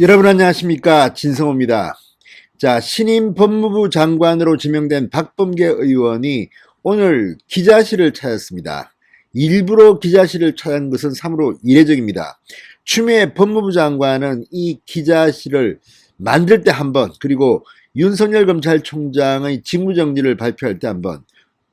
여러분 안녕하십니까, 진성호입니다. 자, 신임 법무부 장관으로 지명된 박범계 의원이 오늘 기자실을 찾았습니다. 일부러 기자실을 찾은 것은 참으로 이례적입니다. 추미애 법무부 장관은 이 기자실을 만들 때 한 번, 그리고 윤석열 검찰총장의 직무정지를 발표할 때 한 번,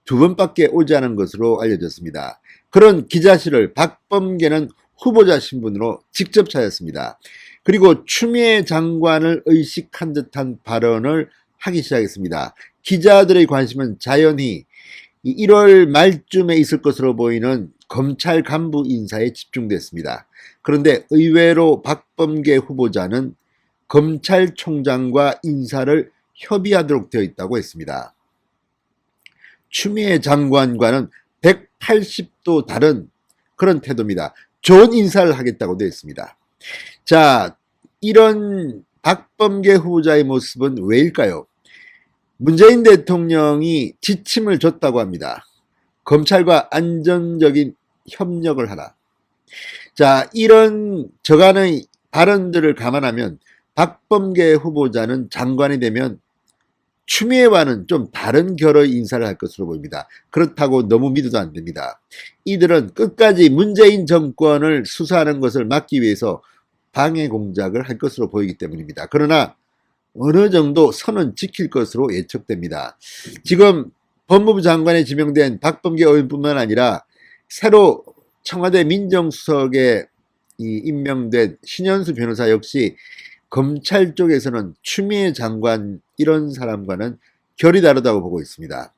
두 번밖에 오지 않은 것으로 알려졌습니다. 그런 기자실을 박범계는 후보자 신분으로 직접 찾았습니다. 그리고 추미애 장관을 의식한 듯한 발언을 하기 시작했습니다. 기자들의 관심은 자연히 1월 말쯤에 있을 것으로 보이는 검찰 간부 인사에 집중됐습니다. 그런데 의외로 박범계 후보자는 검찰총장과 인사를 협의하도록 되어 있다고 했습니다. 추미애 장관과는 180도 다른 그런 태도입니다. 좋은 인사를 하겠다고 되어 있습니다. 자, 이런 박범계 후보자의 모습은 왜일까요? 문재인 대통령이 지침을 줬다고 합니다. 검찰과 안정적인 협력을 하라. 자, 이런 저간의 발언들을 감안하면 박범계 후보자는 장관이 되면 추미애와는 좀 다른 결의 인사를 할 것으로 보입니다. 그렇다고 너무 믿어도 안 됩니다. 이들은 끝까지 문재인 정권을 수사하는 것을 막기 위해서 방해 공작을 할 것으로 보이기 때문입니다. 그러나 어느 정도 선은 지킬 것으로 예측됩니다. 지금 법무부 장관에 지명된 박범계 의원뿐만 아니라 새로 청와대 민정수석에 임명된 신현수 변호사 역시 검찰 쪽에서는 추미애 장관 이런 사람과는 결이 다르다고 보고 있습니다.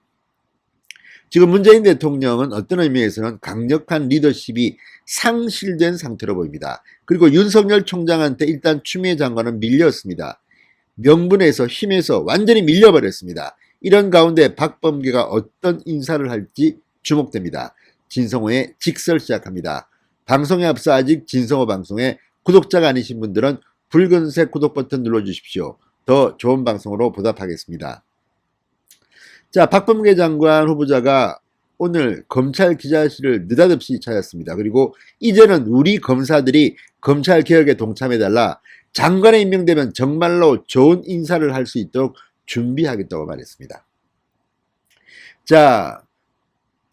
지금 문재인 대통령은 어떤 의미에서는 강력한 리더십이 상실된 상태로 보입니다. 그리고 윤석열 총장한테 일단 추미애 장관은 밀렸습니다. 명분에서 힘에서 완전히 밀려버렸습니다. 이런 가운데 박범계가 어떤 인사를 할지 주목됩니다. 진성호의 직설 시작합니다. 방송에 앞서 아직 진성호 방송에 구독자가 아니신 분들은 붉은색 구독 버튼 눌러주십시오. 더 좋은 방송으로 보답하겠습니다. 자, 박범계 장관 후보자가 오늘 검찰 기자실을 느닷없이 찾았습니다. 그리고 이제는 우리 검사들이 검찰 개혁에 동참해달라, 장관에 임명되면 정말로 좋은 인사를 할 수 있도록 준비하겠다고 말했습니다. 자,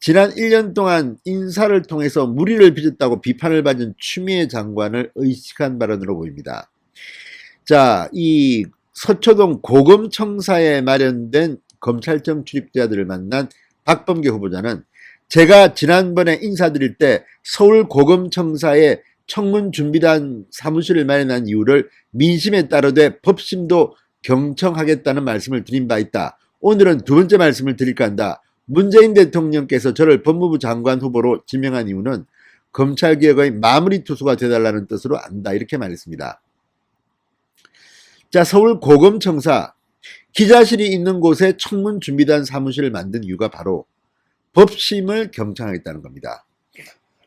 지난 1년 동안 인사를 통해서 무리를 빚었다고 비판을 받은 추미애 장관을 의식한 발언으로 보입니다. 자, 이 서초동 고검청사에 마련된 검찰청 출입자들을 만난 박범계 후보자는 제가 지난번에 인사드릴 때 서울 고검청사에 청문준비단 사무실을 마련한 이유를 민심에 따르되 법심도 경청하겠다는 말씀을 드린 바 있다. 오늘은 두 번째 말씀을 드릴까 한다. 문재인 대통령께서 저를 법무부 장관 후보로 지명한 이유는 검찰개혁의 마무리 투수가 되달라는 뜻으로 안다. 이렇게 말했습니다. 자, 서울 고검청사 기자실이 있는 곳에 청문준비단 사무실을 만든 이유가 바로 법심을 경청하겠다는 겁니다.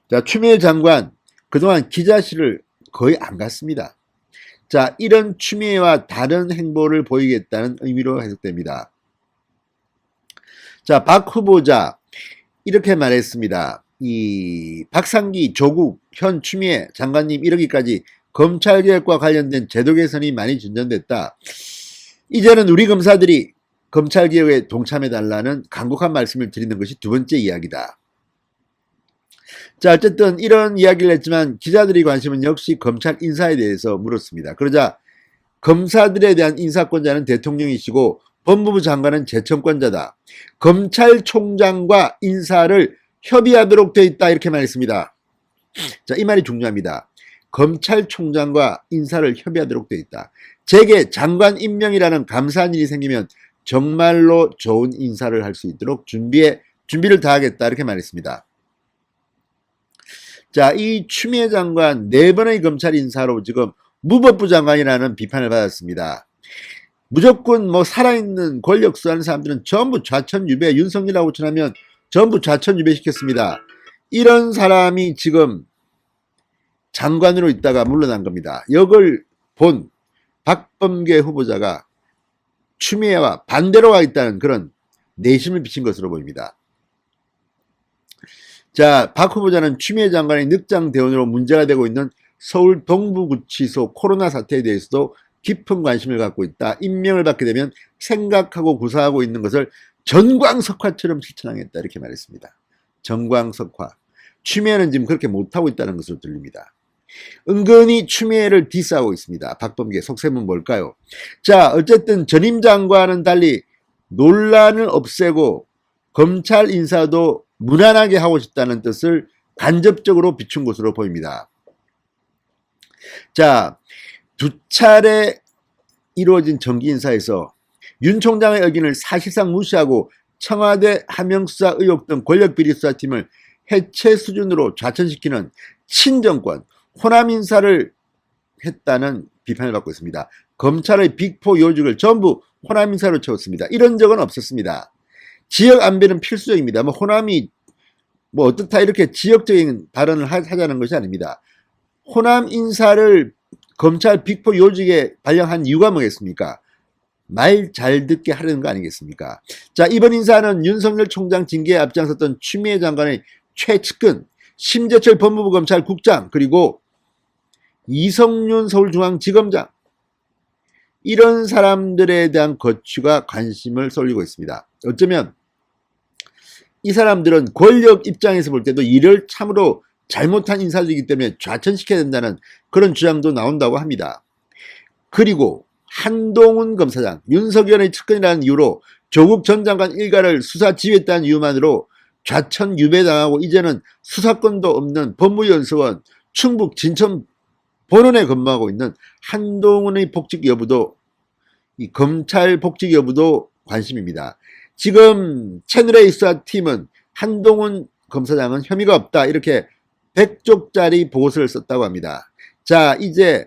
자, 추미애 장관 그동안 기자실을 거의 안 갔습니다. 자, 이런 추미애와 다른 행보를 보이겠다는 의미로 해석됩니다. 자, 박 후보자 이렇게 말했습니다. 이 박상기, 조국, 현 추미애 장관님 이러기까지 검찰개혁과 관련된 제도 개선이 많이 진전됐다. 이제는 우리 검사들이 검찰개혁에 동참해달라는 간곡한 말씀을 드리는 것이 두 번째 이야기다. 자, 어쨌든 이런 이야기를 했지만 기자들의 관심은 역시 검찰 인사에 대해서 물었습니다. 그러자 검사들에 대한 인사권자는 대통령이시고 법무부 장관은 재청권자다. 검찰총장과 인사를 협의하도록 되어 있다. 이렇게 말했습니다. 자, 이 말이 중요합니다. 검찰총장과 인사를 협의하도록 되어 있다. 제게 장관 임명이라는 감사한 일이 생기면 정말로 좋은 인사를 할 수 있도록 준비를 다하겠다. 이렇게 말했습니다. 자, 이 추미애 장관 4번의 검찰 인사로 지금 무법부 장관이라는 비판을 받았습니다. 무조건 뭐 살아있는 권력 수하는 사람들은 전부 좌천유배, 윤석열하고 친하면 전부 좌천유배 시켰습니다. 이런 사람이 지금 장관으로 있다가 물러난 겁니다. 이걸 본 박범계 후보자가 추미애와 반대로 가 있다는 그런 내심을 비친 것으로 보입니다. 자, 박 후보자는 추미애 장관의 늑장 대원으로 문제가 되고 있는 서울 동부구치소 코로나 사태에 대해서도 깊은 관심을 갖고 있다. 임명을 받게 되면 생각하고 구사하고 있는 것을 전광석화처럼 실천하겠다. 이렇게 말했습니다. 전광석화. 추미애는 지금 그렇게 못하고 있다는 것으로 들립니다. 은근히 추미애를 디스하고 있습니다. 박범계 속셈은 뭘까요? 자, 어쨌든 전임 장관은 달리 논란을 없애고 검찰 인사도 무난하게 하고 싶다는 뜻을 간접적으로 비춘 것으로 보입니다. 자, 두 차례 이루어진 정기 인사에서 윤 총장의 의견을 사실상 무시하고 청와대 하명수사 의혹 등 권력비리수사팀을 해체 수준으로 좌천시키는 친정권 호남 인사를 했다는 비판을 받고 있습니다. 검찰의 빅4 요직을 전부 호남 인사로 채웠습니다. 이런 적은 없었습니다. 지역 안배는 필수적입니다. 호남이 어떻다 이렇게 지역적인 발언을 하자는 것이 아닙니다. 호남 인사를 검찰 빅4 요직에 발령한 이유가 뭐겠습니까? 말 잘 듣게 하려는 거 아니겠습니까? 자, 이번 인사는 윤석열 총장 징계에 앞장섰던 추미애 장관의 최측근 심재철 법무부 검찰국장 그리고 이성윤 서울중앙지검장 이런 사람들에 대한 거취가 관심을 쏠리고 있습니다. 어쩌면 이 사람들은 권력 입장에서 볼 때도 이를 참으로 잘못한 인사들이기 때문에 좌천시켜야 된다는 그런 주장도 나온다고 합니다. 그리고 한동훈 검사장, 윤석열의 측근이라는 이유로 조국 전 장관 일가를 수사 지휘했다는 이유만으로 좌천 유배당하고 이제는 수사권도 없는 법무연수원 충북 진천 본원에 근무하고 있는 한동훈의 복직 여부도 이 검찰 복직 여부도 관심입니다. 지금 채널A 수사팀은 한동훈 검사장은 혐의가 없다 이렇게 100쪽짜리 보고서를 썼다고 합니다. 자, 이제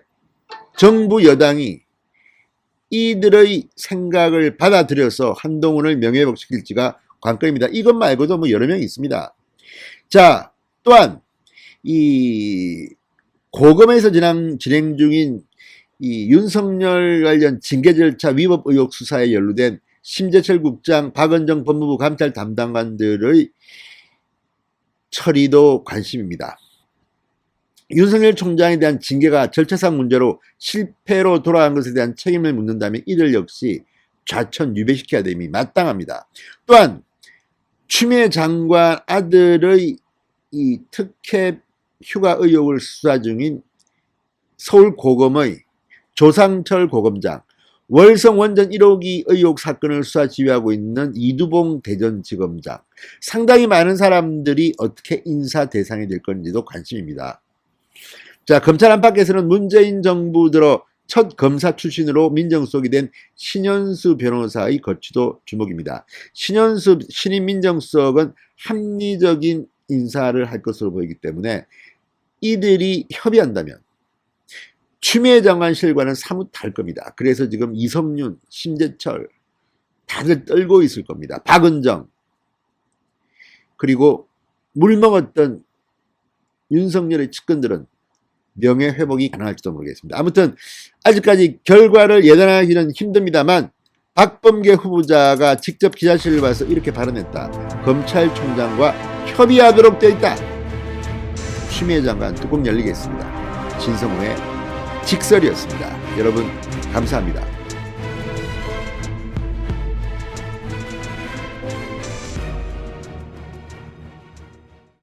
정부 여당이 이들의 생각을 받아들여서 한동훈을 명예회복시킬지가 관건입니다. 이것 말고도 여러 명이 있습니다. 자, 또한 이 고검에서 진행 중인 이 윤석열 관련 징계 절차 위법 의혹 수사에 연루된 심재철 국장, 박은정 법무부 감찰 담당관들의 처리도 관심입니다. 윤석열 총장에 대한 징계가 절차상 문제로 실패로 돌아간 것에 대한 책임을 묻는다면 이들 역시 좌천 유배시켜야 됨이 마땅합니다. 또한 추미애 장관 아들의 이 특혜 휴가 의혹을 수사 중인 서울 고검의 조상철 고검장, 월성 원전 1호기 의혹 사건을 수사 지휘하고 있는 이두봉 대전지검장, 상당히 많은 사람들이 어떻게 인사 대상이 될 건지도 관심입니다. 자, 검찰 안팎에서는 문재인 정부 들어 첫 검사 출신으로 민정수석이 된 신현수 변호사의 거취도 주목입니다. 신임 민정수석은 합리적인 인사를 할 것으로 보이기 때문에 이들이 협의한다면 추미애 장관실과는 사뭇 다를 겁니다. 그래서 지금 이성윤, 심재철 다들 떨고 있을 겁니다. 박은정 그리고 물먹었던 윤석열의 측근들은 명예회복이 가능할지도 모르겠습니다. 아무튼 아직까지 결과를 예단하기는 힘듭니다만 박범계 후보자가 직접 기자실을 와서 이렇게 발언했다. 검찰총장과 협의하도록 되어 있다. 추미애 장관 뚜껑 열리겠습니다. 진성호의 직설이었습니다. 여러분 감사합니다.